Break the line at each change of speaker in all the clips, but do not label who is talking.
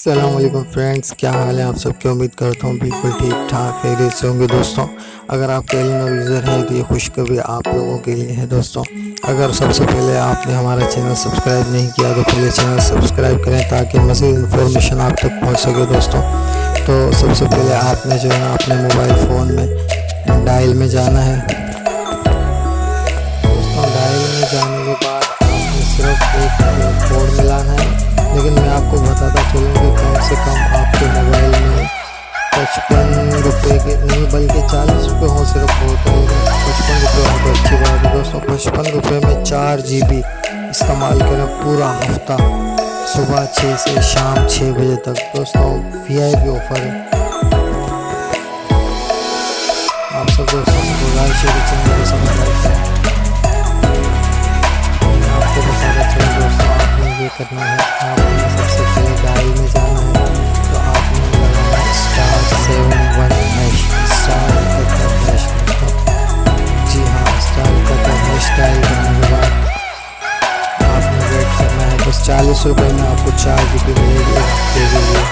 अस्सलामुअलैकुम फ्रेंड्स, क्या हाल है आप सबकी। उम्मीद करता हूँ बिल्कुल ठीक ठाक खैरियत से होंगे दोस्तों। अगर आप टेलीनॉर यूज़र हैं तो ये खुशखबरी आप लोगों के लिए है दोस्तों। अगर सबसे पहले आपने हमारा चैनल सब्सक्राइब नहीं किया तो पहले चैनल सब्सक्राइब करें ताकि मज़ीद इन्फॉर्मेशन आप तक पहुँच सके दोस्तों। तो सबसे पहले आपने जो है ना अपने मोबाइल फ़ोन में डायल में जाना है दोस्तों। डायल में जाने के बाद आपने सिर्फ एक कोड मिलाना है, लेकिन मैं आपको बताता चलूँ कि कम से कम आपके मोबाइल में 55 रुपये के नहीं बल्कि 40 रुपये हो सिर्फ बहुत है, लेकिन 55 रुपये हो तो अच्छी बात है दोस्तों। 55 रुपये में 4 GB इस्तेमाल करें पूरा हफ्ता, सुबह 6 से शाम 6 बजे तक दोस्तों। VIP ऑफ़र है। आप सब दोस्तों से गुजारिश है कि चैनल को सब्सक्राइब करें। मैं आपको बताता चलूँ दोस्तों, आपने ये करना है, आपने सबसे पहले डायल में जाना है तो आपने लगाना *71# स्टार जी हाँ, स्टार डायल करने के बाद आपने वेट करना है। बस 40 रुपये में आपको 4 GB मिलेगी हफ्ते के लिए।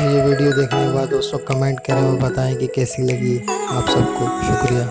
ये वीडियो देखने के बाद दोस्तों कमेंट करें और बताएं कि कैसी लगी आप सबको। शुक्रिया।